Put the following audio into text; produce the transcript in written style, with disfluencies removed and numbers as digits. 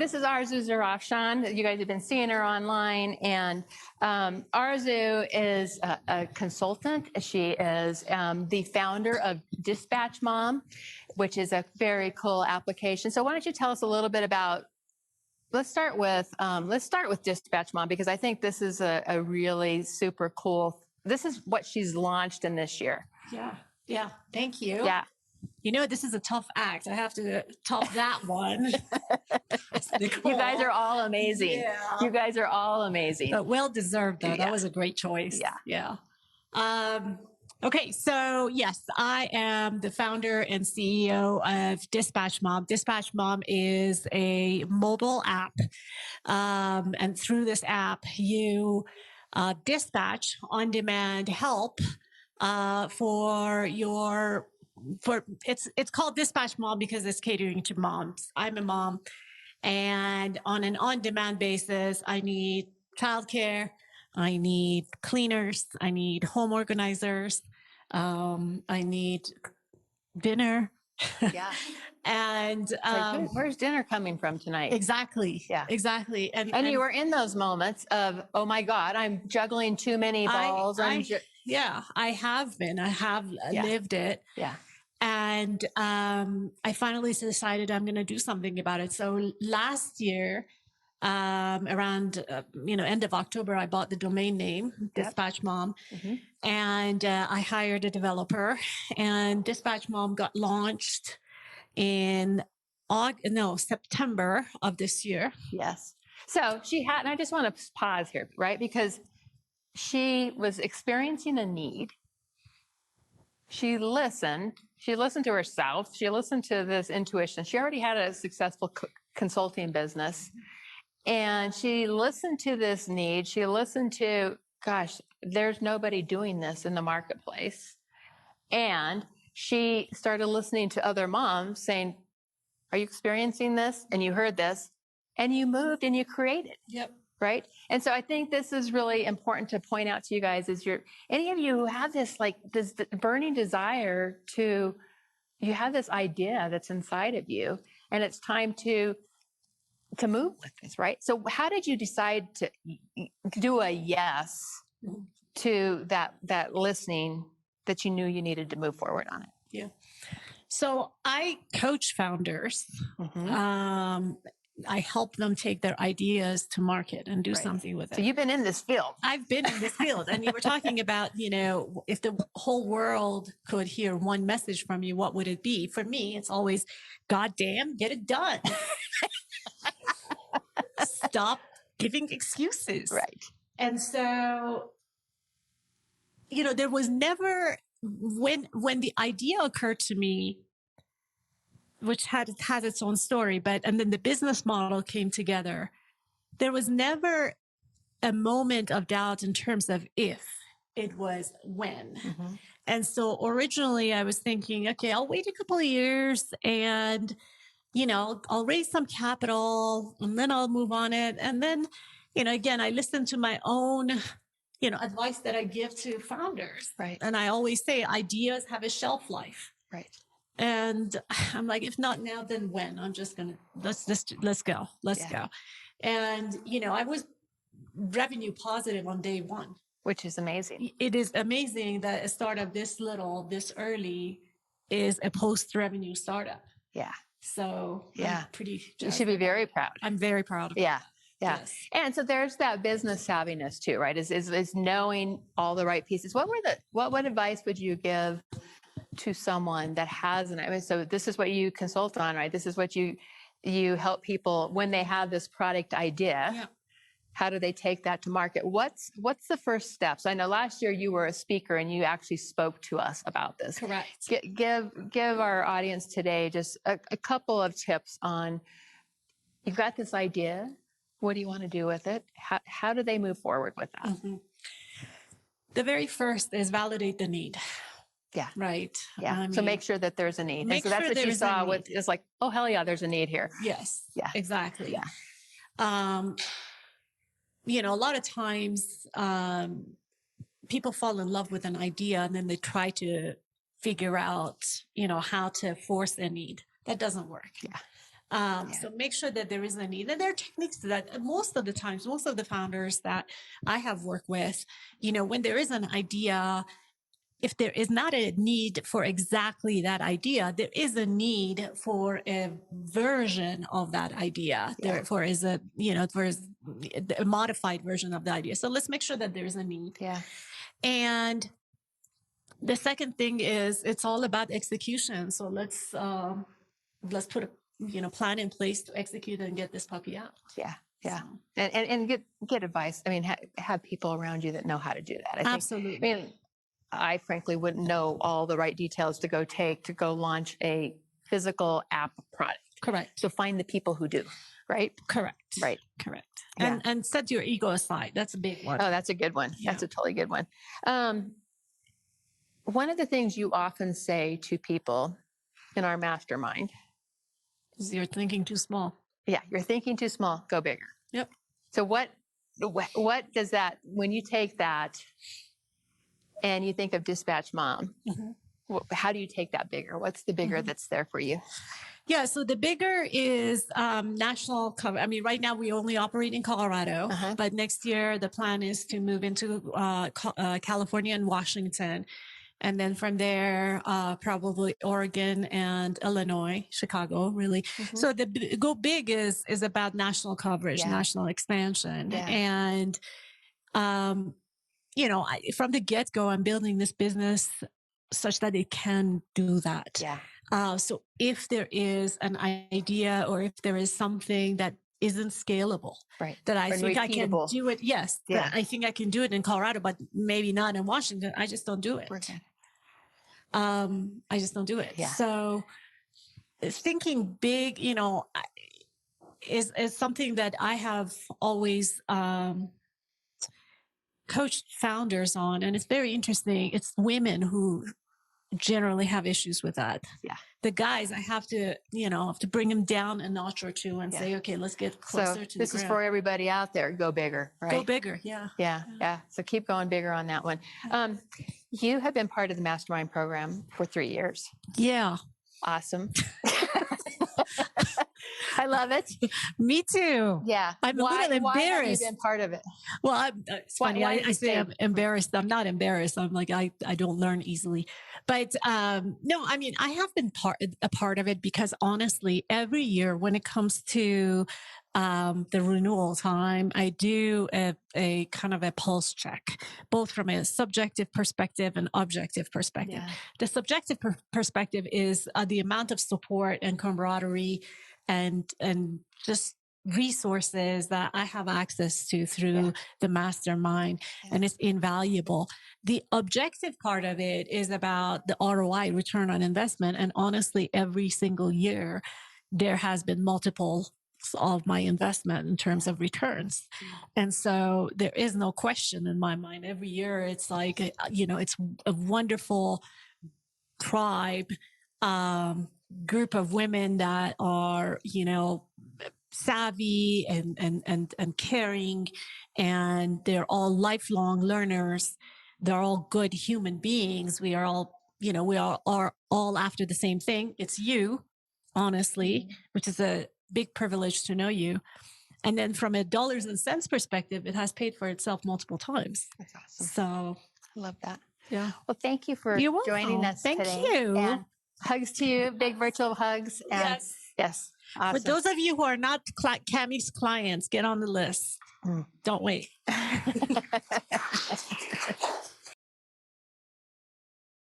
this is Arezou Zarafshan. You guys have been seeing her online, and Arezou is a consultant. She is the founder of DispatchMom, which is a very cool application. So why don't you tell us a little bit about? Let's start with DispatchMom, because I think this is a really super cool. This is what she's launched in this year. Yeah. Thank you. Yeah. You know, this is a tough act. I have to top that one. You guys are all amazing. Yeah. You guys are all amazing. But well deserved, though. Yeah. That was a great choice. Yeah. Okay, so yes, I am the founder and CEO of DispatchMom. DispatchMom is a mobile app. And through this app, you dispatch on-demand help it's called DispatchMom because it's catering to moms. I'm a mom, and on an on-demand basis, I need childcare, I need cleaners, I need home organizers, I need dinner. Yeah. And where's dinner coming from tonight? Exactly. Yeah. Exactly. And you were in those moments of, oh my God, I'm juggling too many balls. Yeah, I have been. I have lived it. Yeah. And I finally decided I'm going to do something about it. So last year, around end of October, I bought the domain name DispatchMom, and I hired a developer. And DispatchMom got launched in September of this year. Yes. So she had, and I just want to pause here, right? Because she was experiencing a need. She listened to herself. She listened to this intuition. She already had a successful consulting business, and she listened to this need. She listened to, gosh, there's nobody doing this in the marketplace. And she started listening to other moms saying, are you experiencing this? And you heard this, and you moved and you created. Yep. Right. And so I think this is really important to point out to you guys, is any of you who have this burning desire you have this idea that's inside of you, and it's time to move with this, right? So how did you decide to do a yes to that listening that you knew you needed to move forward on it? Yeah. So I coach founders. I help them take their ideas to market and do something with it. So you've been in this field. I've been in this field. And you were talking about, if the whole world could hear one message from you, what would it be? For me, it's always, goddamn, get it done. Stop giving excuses. Right. And so, there was never, when the idea occurred to me, which has its own story, and then the business model came together, there was never a moment of doubt in terms of if, it was when. And so originally I was thinking, okay, I'll wait a couple of years and, I'll raise some capital and then I'll move on it. And then, again, I listened to my own, advice that I give to founders. Right. And I always say ideas have a shelf life. Right. And I'm like, if not now, then when? I'm just going to, let's go. Let's go. And, I was revenue positive on day one. Which is amazing. It is amazing that a startup this little, this early is a post-revenue startup. Yeah. So I'm pretty. You should be very proud. I'm very proud of it. Yeah. Yes. And so there's that business savviness too, right? Is knowing all the right pieces. What advice would you give to someone that hasn't? So this is what you consult on, right? This is what you help people when they have this product idea. Yeah. How do they take that to market? What's the first steps? I know last year you were a speaker and you actually spoke to us about this. Correct. Give our audience today just a couple of tips on, you've got this idea. What do you want to do with it? How do they move forward with that? The very first is validate the need. Yeah. Right. Yeah. So make sure that there's a need. And so that's what you saw with, it's like, oh, hell yeah, there's a need here. Yes. Yeah. Exactly. Yeah. A lot of times people fall in love with an idea and then they try to figure out, how to force a need. That doesn't work. Yeah. So make sure that there is a need. And there are techniques that most of the times, most of the founders that I have worked with, when there is an idea, if there is not a need for exactly that idea, there is a need for a version of that idea. Yeah. Therefore is a modified version of the idea. So let's make sure that there is a need. Yeah. And the second thing is it's all about execution. So let's put a plan in place to execute and get this puppy out. Yeah. Yeah. So. And get advice. I mean, have people around you that know how to do that. Absolutely. I frankly wouldn't know all the right details to go launch a physical app product. Correct. So find the people who do, right? Correct. Right. Correct. Yeah. And set your ego aside. That's a big one. Oh, that's a good one. Yeah. That's a totally good one. One of the things you often say to people in our mastermind is you're thinking too small. Yeah, you're thinking too small, go bigger. Yep. So what does that, when you take that and you think of DispatchMom, how do you take that bigger? What's the bigger that's there for you? Yeah, so the bigger is national cover. I mean, right now we only operate in Colorado, but next year the plan is to move into California and Washington. And then from there, probably Oregon and Illinois, Chicago, really. So the go big is about national coverage, national expansion. And, from the get-go, I'm building this business such that it can do that. Yeah. So if there is an idea or if there is something that isn't scalable, right, that I think I can do it. Yes. Yeah. I think I can do it in Colorado, but maybe not in Washington. I just don't do it. Okay. I just don't do it. Yeah. So thinking big, is something that I have always, coached founders on. And it's very interesting. It's women who generally have issues with that. Yeah. The guys, I have to bring them down a notch or two and say, okay, let's get closer to the ground. This is for everybody out there. Go bigger, right? Go bigger. Yeah. Yeah. So keep going bigger on that one. You have been part of the Mastermind program for 3 years. Yeah. Awesome. I love it. Me too. Yeah. I'm a little embarrassed. Why have you been part of it? Well, it's funny. I say I'm embarrassed. I'm not embarrassed. I'm like, I don't learn easily. But no, I mean, I have been a part of it because honestly, every year when it comes to the renewal time, I do a kind of a pulse check, both from a subjective perspective and objective perspective. Yeah. The subjective perspective is the amount of support and camaraderie and just resources that I have access to through the Mastermind, and it's invaluable. The objective part of it is about the ROI, return on investment, and honestly, every single year there has been multiple of my investment in terms of returns. And so there is no question in my mind. Every year it's like, it's a wonderful tribe, group of women that are, savvy and caring, and they're all lifelong learners. They're all good human beings. We are all, we are all after the same thing. It's you, honestly, which is a big privilege to know you. And then from a dollars and cents perspective, it has paid for itself multiple times. That's awesome. So I love that. Yeah. Well, thank you for joining us today. Thank you. And hugs to you, big virtual hugs. And yes. Awesome. For those of you who are not Cammie's clients, get on the list. Don't wait.